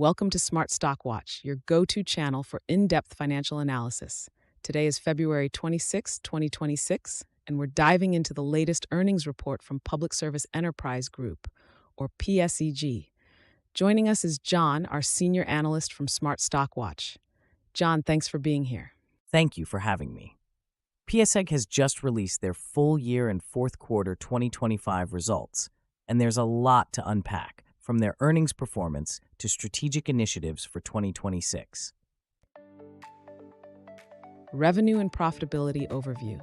Welcome to Smart Stock Watch, your go-to channel for in-depth financial analysis. Today is February 26, 2026, and we're diving into the latest earnings report from Public Service Enterprise Group, or PSEG. Joining us is John, our senior analyst from Smart Stock Watch. John, thanks for being here. Thank you for having me. PSEG has just released their full year and fourth quarter 2025 results, and there's a lot to unpack, from their earnings performance to strategic initiatives for 2026. Revenue and profitability overview.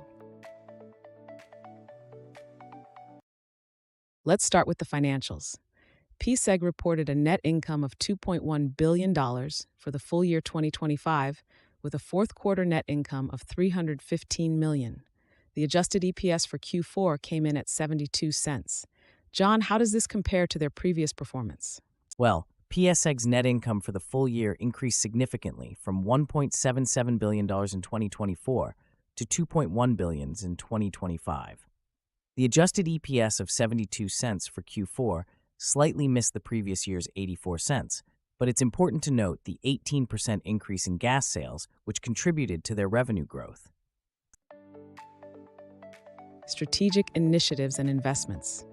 Let's start with the financials. PSEG reported a net income of $2.1 billion for the full year 2025, with a fourth quarter net income of $315 million. The adjusted EPS for Q4 came in at 72 cents. John, how does this compare to their previous performance? Well, PSEG's net income for the full year increased significantly from $1.77 billion in 2024 to $2.1 billion in 2025. The adjusted EPS of 72 cents for Q4 slightly missed the previous year's 84 cents, but it's important to note the 18% increase in gas sales, which contributed to their revenue growth. Strategic initiatives and investments.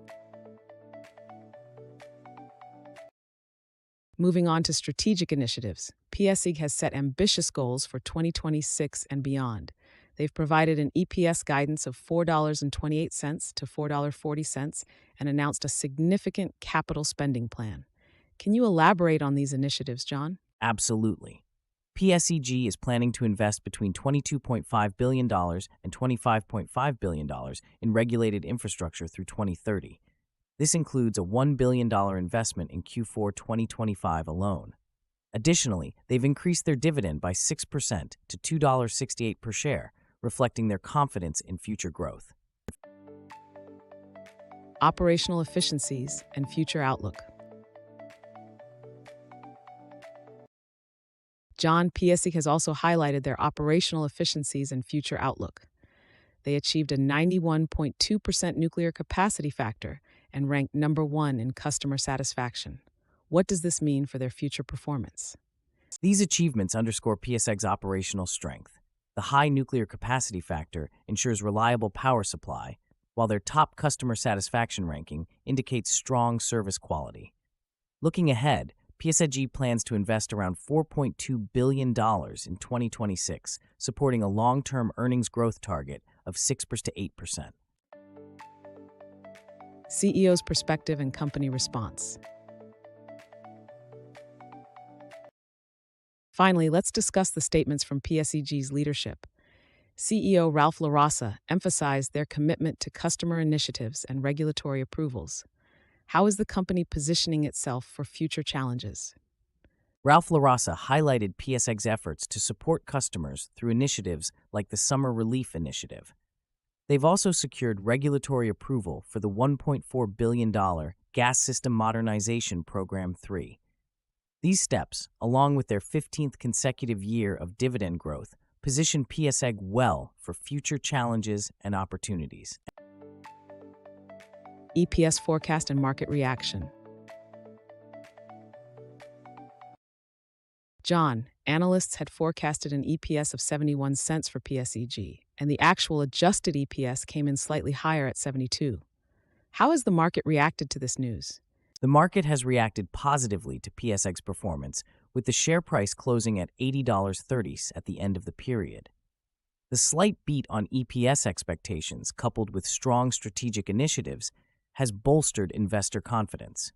Moving on to strategic initiatives, PSEG has set ambitious goals for 2026 and beyond. They've provided an EPS guidance of $4.28 to $4.40 and announced a significant capital spending plan. Can you elaborate on these initiatives, John? Absolutely. PSEG is planning to invest between $22.5 billion and $25.5 billion in regulated infrastructure through 2030. This includes a $1 billion investment in Q4 2025 alone. Additionally, they've increased their dividend by 6% to $2.68 per share, reflecting their confidence in future growth. Operational efficiencies and future outlook. John, PSEG has also highlighted their operational efficiencies and future outlook. They achieved a 91.2% nuclear capacity factor and ranked number 1 in customer satisfaction. What does this mean for their future performance? These achievements underscore PSEG's operational strength. The high nuclear capacity factor ensures reliable power supply, while their top customer satisfaction ranking indicates strong service quality. Looking ahead, PSEG plans to invest around $4.2 billion in 2026, supporting a long-term earnings growth target of 6% to 8%. CEO's perspective and company response. Finally, let's discuss the statements from PSEG's leadership. CEO Ralph LaRossa emphasized their commitment to customer initiatives and regulatory approvals. How is the company positioning itself for future challenges? Ralph LaRossa highlighted PSEG's efforts to support customers through initiatives like the Summer Relief Initiative. They've also secured regulatory approval for the $1.4 billion Gas System Modernization Program 3. These steps, along with their 15th consecutive year of dividend growth, position PSEG well for future challenges and opportunities. EPS forecast and market reaction. John, analysts had forecasted an EPS of 71 cents for PSEG, and the actual adjusted EPS came in slightly higher at 72. How has the market reacted to this news? The market has reacted positively to PSEG's performance, with the share price closing at $80.30 at the end of the period. The slight beat on EPS expectations, coupled with strong strategic initiatives, has bolstered investor confidence.